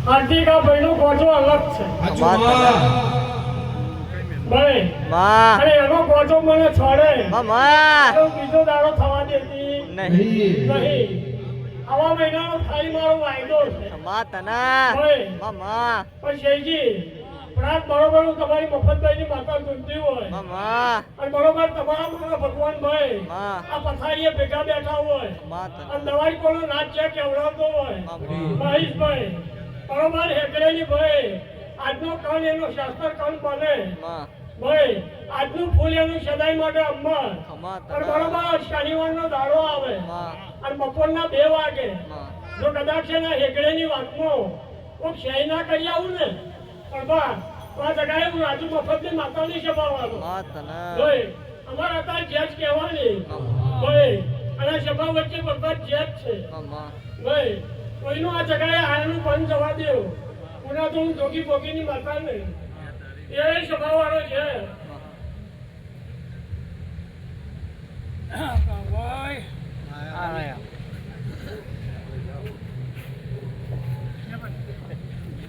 હાર્દિક આ ભાઈનો ગોજો અલગ છે ભાઈ અરે એનો ગોજો મને છોડે બીજો દાડો થવા દેતી નહીં આવા મહિનાનો થાળી મારો વાયદો છે પણ શેઠજી પ્રાત બરોબર તમારી મફતભાઈની માતા ચૂંટતી હોય અને બરોબર તમારા મારા ભગવાન ભાઈ આ પથારીએ ભેગા બેઠા હોય અને દવાઈ કોનો નાચ છે કેવડાવતો હોય મહેશભાઈ બરોબર હેકડેની ભાઈ આજનો કાન એનો શાસ્ત્ર કાન બને ભાઈ આજનું ફૂલ એનું સદાય માટે અમર અને બરોબર શનિવારનો દાડો આવે અને બપોરના 2 વાગે જો કદાચ છે ને હેકડેની વાતમાં કોઈ શેય ના કરી આવું ને પણ બા આ જગાએ હું રાજુ મફતની માતાની સભાવાનો ભાઈ અમારે અત્યારે જેજ કહેવાની ભાઈ અને સભા વચ્ચે બધા જેજ છે ભાઈ કોઈનું આ જગાએ હાલનું બંધ જવા દેવું પુના તો હું જોગી બોગીની માતા નહીં એ સભાવાળો છે ભાઈ